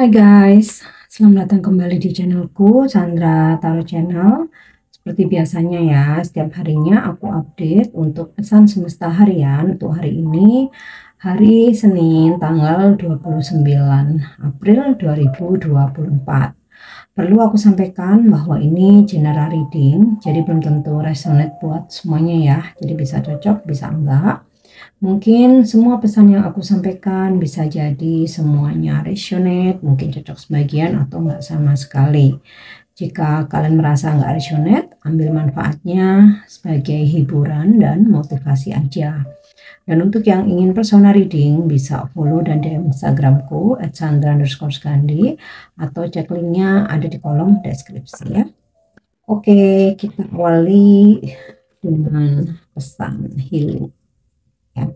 Hai guys, selamat datang kembali di channelku Chandra Tarot Channel. Seperti biasanya ya, setiap harinya aku update untuk pesan semesta harian untuk hari ini, hari Senin tanggal 29 April 2024. Perlu aku sampaikan bahwa ini general reading, jadi belum tentu resonate buat semuanya ya. Jadi bisa cocok, bisa enggak. Mungkin semua pesan yang aku sampaikan bisa jadi semuanya resonate, mungkin cocok sebagian atau enggak sama sekali. Jika kalian merasa enggak resonate, ambil manfaatnya sebagai hiburan dan motivasi aja. Dan untuk yang ingin personal reading bisa follow dan DM Instagramku @chandra_gandhi atau cek linknya ada di kolom deskripsi ya. Oke, kita awali dengan pesan healing ya.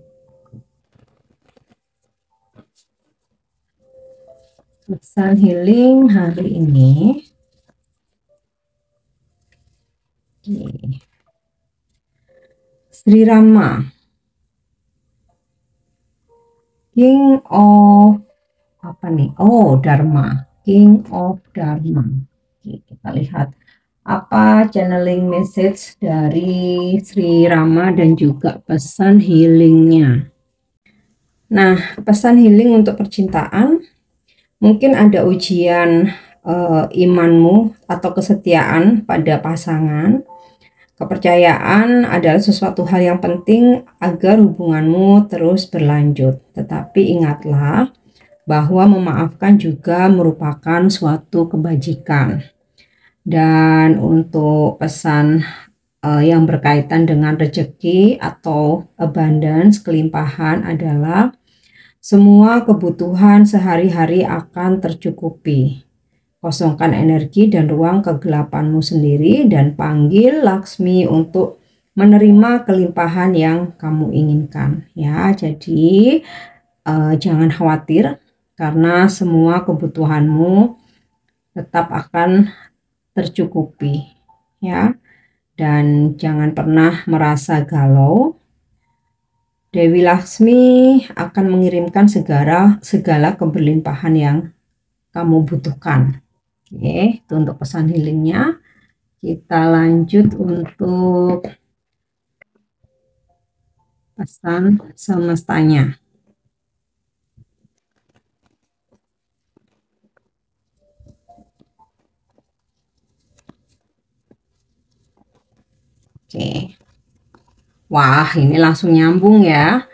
Pesan healing hari ini. Oke. Sri Rama, King of apa nih? Oh, Dharma, King of Dharma. Oke, kita lihat apa channeling message dari Sri Rama dan juga pesan healingnya. Nah, pesan healing untuk percintaan, mungkin ada ujian imanmu atau kesetiaan pada pasangan. Kepercayaan adalah sesuatu hal yang penting agar hubunganmu terus berlanjut. Tetapi ingatlah bahwa memaafkan juga merupakan suatu kebajikan. Dan untuk pesan yang berkaitan dengan rezeki atau abundance, kelimpahan adalah semua kebutuhan sehari-hari akan tercukupi. Kosongkan energi dan ruang kegelapanmu sendiri dan panggil Laksmi untuk menerima kelimpahan yang kamu inginkan ya. Jadi jangan khawatir karena semua kebutuhanmu tetap akan tercukupi ya. Dan jangan pernah merasa galau. Dewi Laksmi akan mengirimkan segala keberlimpahan yang kamu butuhkan. Oke, itu untuk pesan healingnya. Kita lanjut untuk pesan semestanya. Oke. Wah, ini langsung nyambung ya.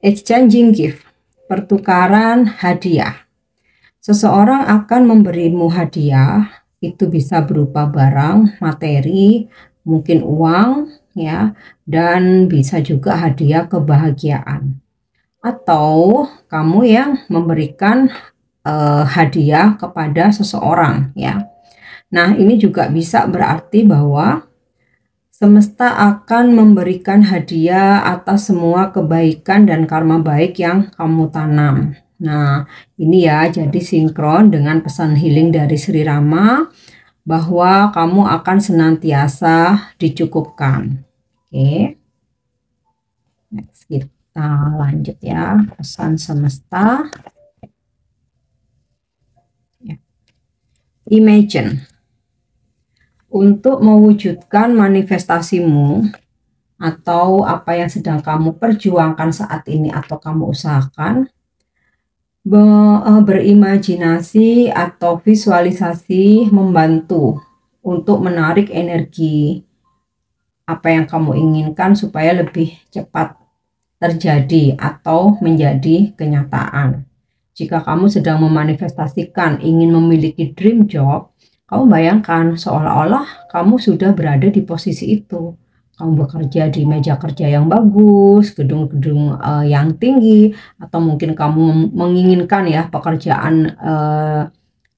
Exchanging gift, pertukaran hadiah. Seseorang akan memberimu hadiah, itu bisa berupa barang, materi, mungkin uang ya, dan bisa juga hadiah kebahagiaan. Atau kamu yang memberikan hadiah kepada seseorang ya. Nah, ini juga bisa berarti bahwa semesta akan memberikan hadiah atas semua kebaikan dan karma baik yang kamu tanam. Nah, ini ya, jadi sinkron dengan pesan healing dari Sri Rama bahwa kamu akan senantiasa dicukupkan. Oke. Next, kita lanjut ya, pesan semesta. Imagine. Untuk mewujudkan manifestasimu atau apa yang sedang kamu perjuangkan saat ini atau kamu usahakan, berimajinasi atau visualisasi membantu untuk menarik energi apa yang kamu inginkan supaya lebih cepat terjadi atau menjadi kenyataan. Jika kamu sedang memanifestasikan ingin memiliki dream job, kamu bayangkan seolah-olah kamu sudah berada di posisi itu. Kamu bekerja di meja kerja yang bagus, gedung-gedung yang tinggi, atau mungkin kamu menginginkan ya pekerjaan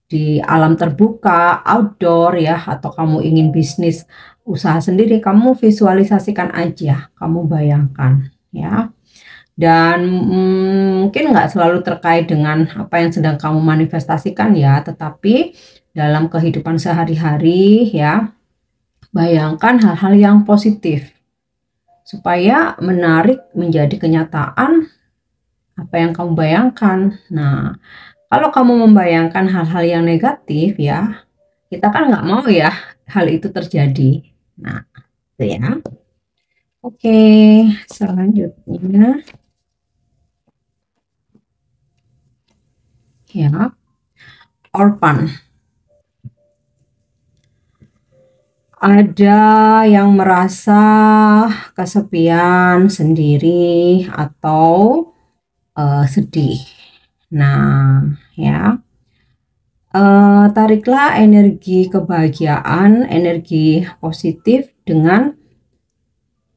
di alam terbuka, outdoor ya, atau kamu ingin bisnis usaha sendiri, kamu visualisasikan aja, kamu bayangkan ya. Dan mungkin nggak selalu terkait dengan apa yang sedang kamu manifestasikan ya, tetapi dalam kehidupan sehari-hari ya, bayangkan hal-hal yang positif supaya menarik menjadi kenyataan apa yang kamu bayangkan. Nah, Kalau kamu membayangkan hal-hal yang negatif ya, kita kan nggak mau ya hal itu terjadi. Nah, itu ya. Oke, selanjutnya ya, orphan. Ada yang merasa kesepian sendiri atau sedih. Nah, ya, tariklah energi kebahagiaan, energi positif dengan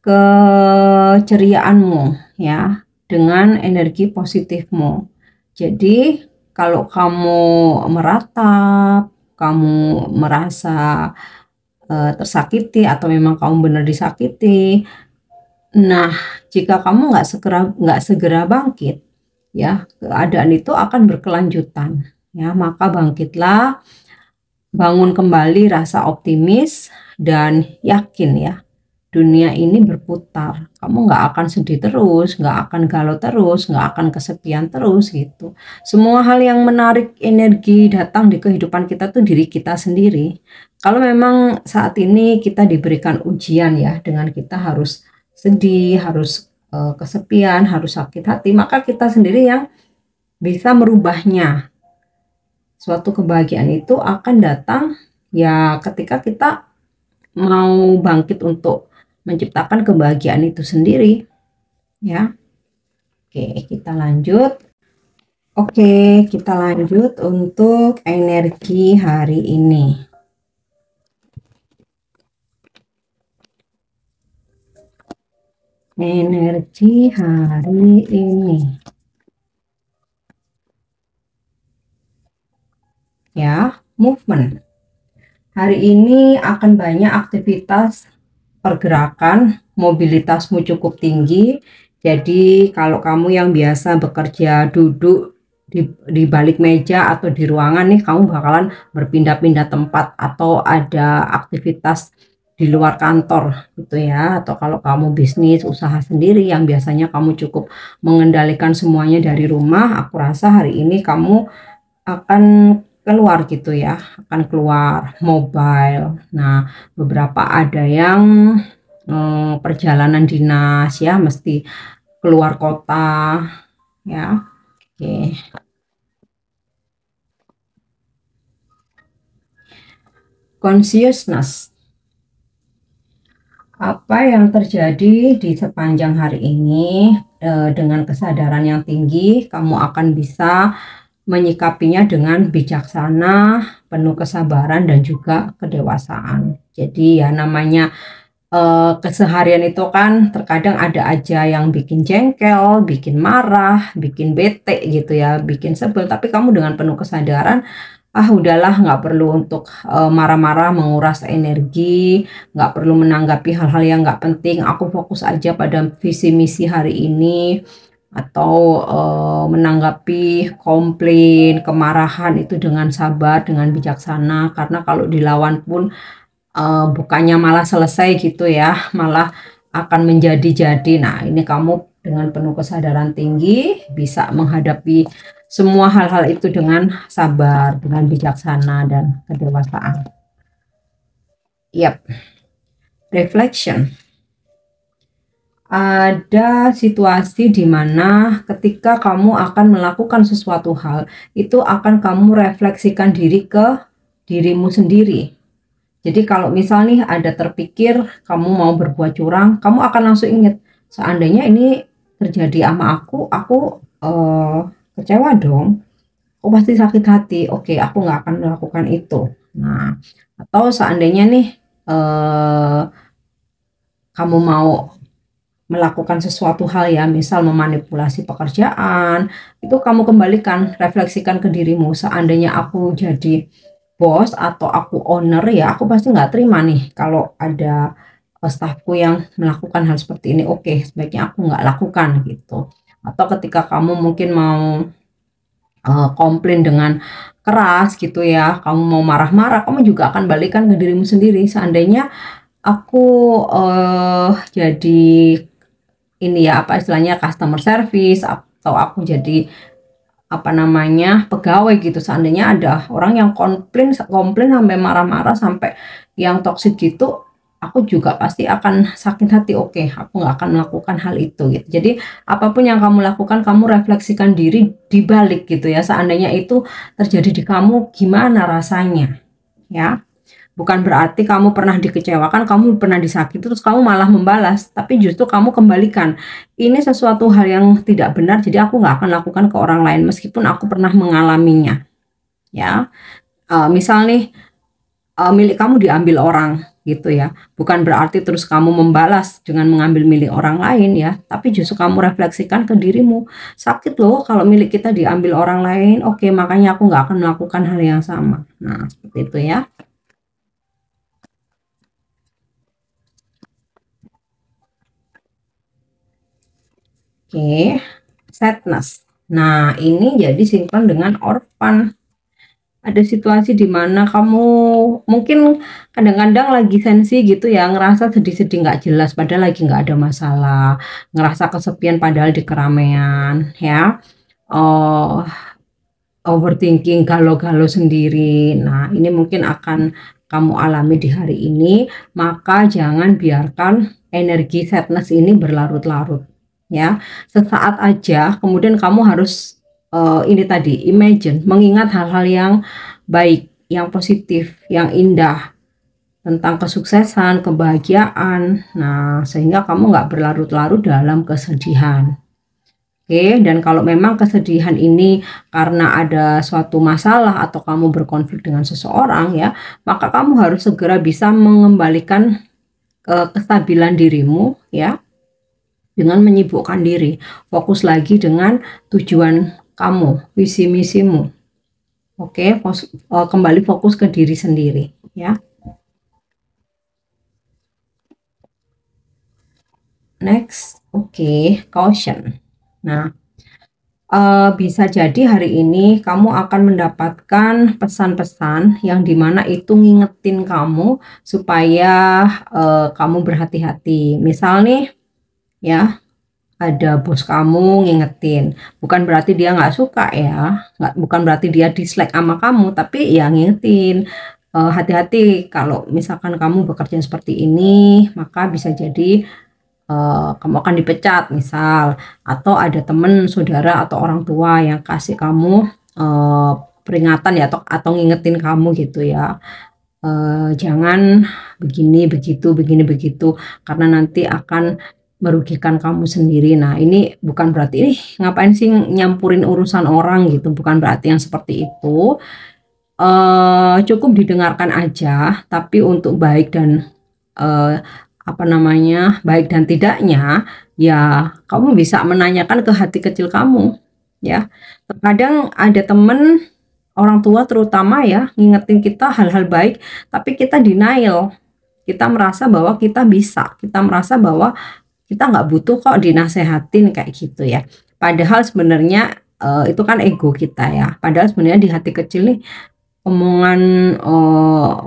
keceriaanmu ya, dengan energi positifmu. Jadi kalau kamu meratap, kamu merasa tersakiti atau memang kamu benar disakiti, nah jika kamu nggak segera bangkit ya, keadaan itu akan berkelanjutan ya, maka bangkitlah, bangun kembali rasa optimis dan yakin ya, dunia ini berputar. Kamu nggak akan sedih terus, nggak akan galau terus, nggak akan kesepian terus gitu. Semua hal yang menarik energi datang di kehidupan kita tuh diri kita sendiri. Kalau memang saat ini kita diberikan ujian ya, dengan kita harus sedih, harus kesepian, harus sakit hati, maka kita sendiri yang bisa merubahnya. Suatu kebahagiaan itu akan datang ya ketika kita mau bangkit untuk menciptakan kebahagiaan itu sendiri ya. Oke, kita lanjut. Oke, kita lanjut untuk energi hari ini. Energi hari ini ya, movement. Hari ini akan banyak aktivitas pergerakan, mobilitasmu cukup tinggi. Jadi kalau kamu yang biasa bekerja duduk di balik meja atau di ruangan nih, kamu bakalan berpindah-pindah tempat atau ada aktivitas di luar kantor gitu ya. Atau kalau kamu bisnis usaha sendiri yang biasanya kamu cukup mengendalikan semuanya dari rumah, aku rasa hari ini kamu akan keluar gitu ya, akan keluar mobile. Nah, beberapa ada yang perjalanan dinas ya, mesti keluar kota ya. Oke. Consciousness. Apa yang terjadi di sepanjang hari ini, dengan kesadaran yang tinggi, kamu akan bisa menyikapinya dengan bijaksana, penuh kesabaran dan juga kedewasaan. Jadi ya namanya keseharian itu kan terkadang ada aja yang bikin jengkel, bikin marah, bikin bete gitu ya, bikin sebel, tapi kamu dengan penuh kesadaran, ah udahlah nggak perlu untuk marah-marah, menguras energi, nggak perlu menanggapi hal-hal yang nggak penting, aku fokus aja pada visi misi hari ini, atau menanggapi komplain, kemarahan itu dengan sabar, dengan bijaksana, karena kalau dilawan pun bukannya malah selesai gitu ya, malah akan menjadi-jadi. Nah, ini kamu dengan penuh kesadaran tinggi bisa menghadapi semua hal-hal itu dengan sabar, dengan bijaksana dan kedewasaan. Yap, reflection. Ada situasi di mana ketika kamu akan melakukan sesuatu hal, itu akan kamu refleksikan diri ke dirimu sendiri. Jadi kalau misal nih ada terpikir kamu mau berbuat curang, kamu akan langsung ingat, seandainya ini terjadi sama aku kecewa dong, aku pasti sakit hati, oke aku nggak akan melakukan itu. Nah, atau seandainya nih kamu mau melakukan sesuatu hal ya, misal memanipulasi pekerjaan, itu kamu kembalikan, refleksikan ke dirimu, seandainya aku jadi bos atau aku owner ya, aku pasti nggak terima nih kalau ada stafku yang melakukan hal seperti ini. Oke, sebaiknya aku nggak lakukan gitu. Atau ketika kamu mungkin mau komplain dengan keras gitu ya, kamu mau marah-marah, kamu juga akan balikan ke dirimu sendiri. Seandainya aku jadi ini ya apa istilahnya customer service, atau aku jadi apa namanya, pegawai gitu. Seandainya ada orang yang komplain sampai marah-marah sampai yang toksik gitu, aku juga pasti akan sakit hati. Oke, aku nggak akan melakukan hal itu gitu. Jadi apapun yang kamu lakukan, kamu refleksikan diri di balik gitu ya. Seandainya itu terjadi di kamu, gimana rasanya ya. Bukan berarti kamu pernah dikecewakan, kamu pernah disakiti, terus kamu malah membalas. Tapi justru kamu kembalikan. Ini sesuatu hal yang tidak benar, jadi aku nggak akan lakukan ke orang lain, meskipun aku pernah mengalaminya. Ya, misal nih, milik kamu diambil orang, gitu ya. Bukan berarti terus kamu membalas dengan mengambil milik orang lain ya, tapi justru kamu refleksikan ke dirimu. Sakit loh kalau milik kita diambil orang lain, oke, makanya aku nggak akan melakukan hal yang sama. Nah, seperti itu ya. Oke, sadness. Nah, ini jadi sinkron dengan orphan. Ada situasi di mana kamu mungkin kadang-kadang lagi sensi gitu ya, ngerasa sedih-sedih nggak jelas padahal lagi nggak ada masalah, ngerasa kesepian padahal di keramaian ya, oh, overthinking, galau-galau sendiri. Nah, ini mungkin akan kamu alami di hari ini, maka jangan biarkan energi sadness ini berlarut-larut ya. Sesaat aja, kemudian kamu harus ini tadi, imagine, mengingat hal-hal yang baik, yang positif, yang indah tentang kesuksesan, kebahagiaan. Nah, sehingga kamu nggak berlarut-larut dalam kesedihan. Oke, dan kalau memang kesedihan ini karena ada suatu masalah atau kamu berkonflik dengan seseorang ya, maka kamu harus segera bisa mengembalikan kestabilan dirimu ya, dengan menyibukkan diri. Fokus lagi dengan tujuan kamu, visi misimu. Oke, kembali fokus ke diri sendiri ya. Next, oke, caution. Nah, bisa jadi hari ini kamu akan mendapatkan pesan-pesan yang dimana itu ngingetin kamu supaya kamu berhati-hati. Misal nih, ya, ada bos kamu ngingetin, bukan berarti dia nggak suka ya, bukan berarti dia dislike sama kamu, tapi ya ngingetin, hati-hati kalau misalkan kamu bekerja seperti ini, maka bisa jadi kamu akan dipecat misal, atau ada temen, saudara, atau orang tua yang kasih kamu peringatan ya, atau ngingetin kamu gitu ya. Jangan begini begitu, karena nanti akan merugikan kamu sendiri. Nah, ini bukan berarti, "Ih, ngapain sih nyampurin urusan orang?" gitu, bukan berarti yang seperti itu. Cukup didengarkan aja, tapi untuk baik dan, apa namanya, baik dan tidaknya, ya kamu bisa menanyakan ke hati kecil kamu, ya. Terkadang ada temen, orang tua terutama ya, ngingetin kita hal-hal baik, tapi kita denial. Kita merasa bahwa kita bisa, kita merasa bahwa kita nggak butuh kok dinasehatin kayak gitu ya. Padahal sebenarnya, itu kan ego kita ya. Padahal sebenarnya di hati kecil nih, omongan,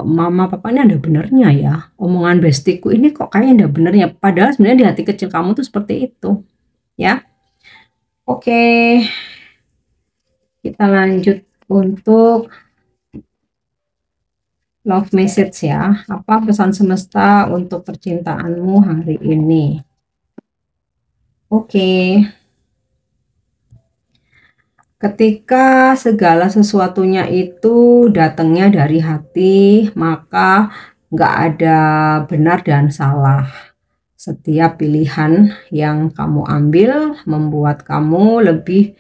mama papa ini ada benernya ya, omongan bestiku ini kok kayaknya ada benernya, padahal sebenarnya di hati kecil kamu tuh seperti itu, ya. Oke, kita lanjut untuk love message ya. Apa pesan semesta untuk percintaanmu hari ini? Oke. Ketika segala sesuatunya itu datangnya dari hati, maka nggak ada benar dan salah. Setiap pilihan yang kamu ambil membuat kamu lebih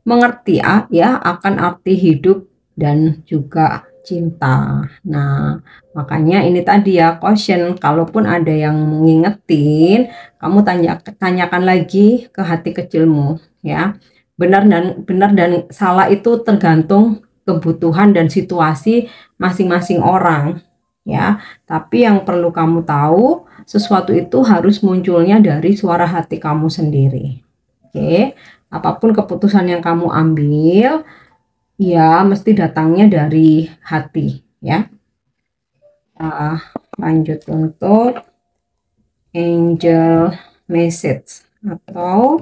mengerti ya akan arti hidup dan juga cinta. Nah, makanya ini tadi ya, caution, kalaupun ada yang ngingetin, kamu tanyakan lagi ke hati kecilmu ya. Benar dan salah itu tergantung kebutuhan dan situasi masing-masing orang ya. Tapi yang perlu kamu tahu, sesuatu itu harus munculnya dari suara hati kamu sendiri. Oke, apapun keputusan yang kamu ambil, ya mesti datangnya dari hati ya. Lanjut untuk angel message atau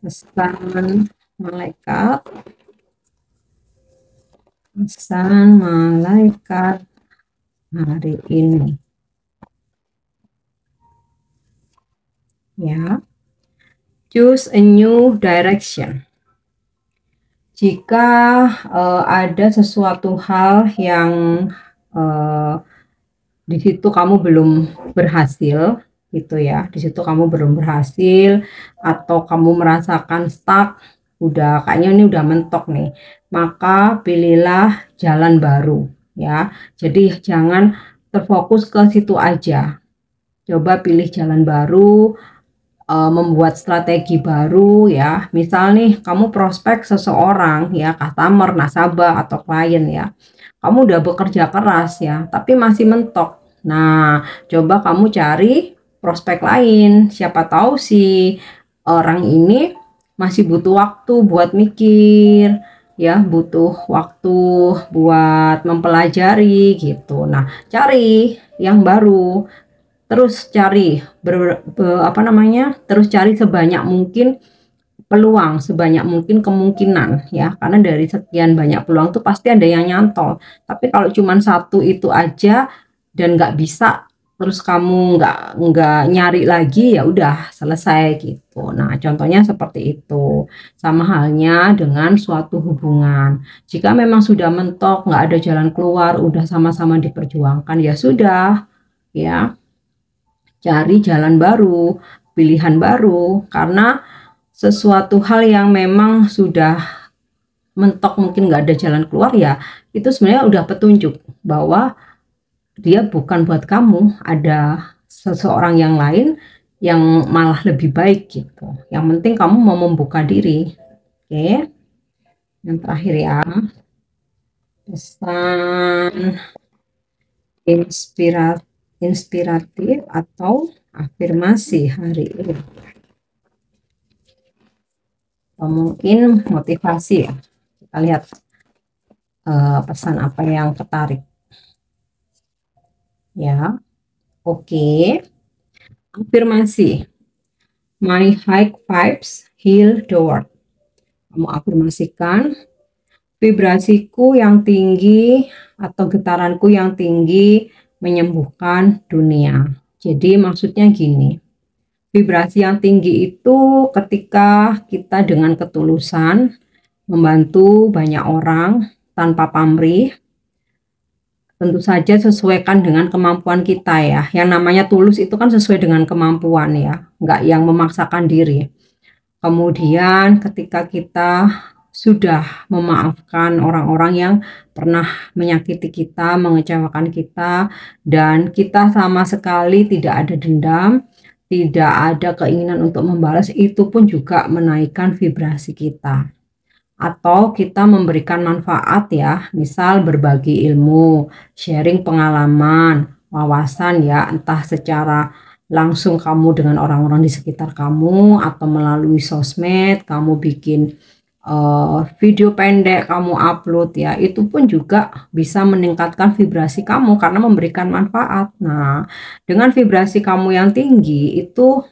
pesan malaikat pesan malaikat hari ini. Ya, choose a new direction. Jika ada sesuatu hal yang di situ kamu belum berhasil, gitu ya, di situ kamu belum berhasil, atau kamu merasakan stuck, udah kayaknya ini udah mentok nih, maka pilihlah jalan baru ya. Jadi jangan terfokus ke situ aja, coba pilih jalan baru, membuat strategi baru ya. Misal nih kamu prospek seseorang ya, customer, nasabah atau klien ya. Kamu udah bekerja keras ya, tapi masih mentok. Nah, coba kamu cari prospek lain. Siapa tahu si orang ini masih butuh waktu buat mikir ya, butuh waktu buat mempelajari gitu. Nah, cari yang baru. Terus cari terus cari sebanyak mungkin peluang, sebanyak mungkin kemungkinan ya, karena dari sekian banyak peluang tuh pasti ada yang nyantol. Tapi kalau cuma satu itu aja dan nggak bisa, terus kamu nggak nyari lagi, ya udah selesai gitu. Nah, contohnya seperti itu. Sama halnya dengan suatu hubungan. Jika memang sudah mentok, nggak ada jalan keluar, udah sama-sama diperjuangkan, ya sudah ya, cari jalan baru, pilihan baru, karena sesuatu hal yang memang sudah mentok, mungkin nggak ada jalan keluar ya, itu sebenarnya udah petunjuk bahwa dia bukan buat kamu, ada seseorang yang lain yang malah lebih baik gitu. Yang penting kamu mau membuka diri. Oke, yang terakhir ya, pesan inspiratif atau afirmasi hari ini, atau mungkin motivasi ya. Kita lihat pesan apa yang ketarik ya. Oke, afirmasi, my high vibes heal the world. Kamu afirmasikan, vibrasiku yang tinggi atau getaranku yang tinggi menyembuhkan dunia. Jadi maksudnya gini, vibrasi yang tinggi itu ketika kita dengan ketulusan membantu banyak orang tanpa pamrih. Tentu saja sesuaikan dengan kemampuan kita ya. Yang namanya tulus itu kan sesuai dengan kemampuan ya, nggak yang memaksakan diri. Kemudian ketika kita sudah memaafkan orang-orang yang pernah menyakiti kita, mengecewakan kita, dan kita sama sekali tidak ada dendam, tidak ada keinginan untuk membalas, itu pun juga menaikkan vibrasi kita. Atau kita memberikan manfaat ya, misal berbagi ilmu, sharing pengalaman, wawasan ya, entah secara langsung kamu dengan orang-orang di sekitar kamu, atau melalui sosmed, kamu bikin video pendek, kamu upload ya, itu pun juga bisa meningkatkan vibrasi kamu karena memberikan manfaat. Nah, dengan vibrasi kamu yang tinggi itu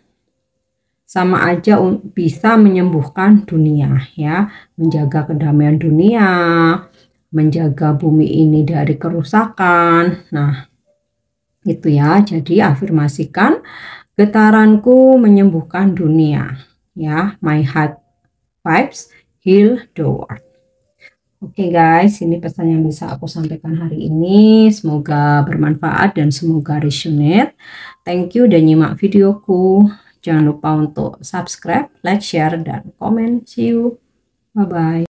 sama aja bisa menyembuhkan dunia ya, menjaga kedamaian dunia, menjaga bumi ini dari kerusakan. Nah, itu ya. Jadi afirmasikan, getaranku menyembuhkan dunia ya, my heart vibes heal the world. Oke guys, ini pesan yang bisa aku sampaikan hari ini. Semoga bermanfaat dan semoga resonate. Thank you udah nyimak videoku. Jangan lupa untuk subscribe, like, share, dan komen. See you. Bye-bye.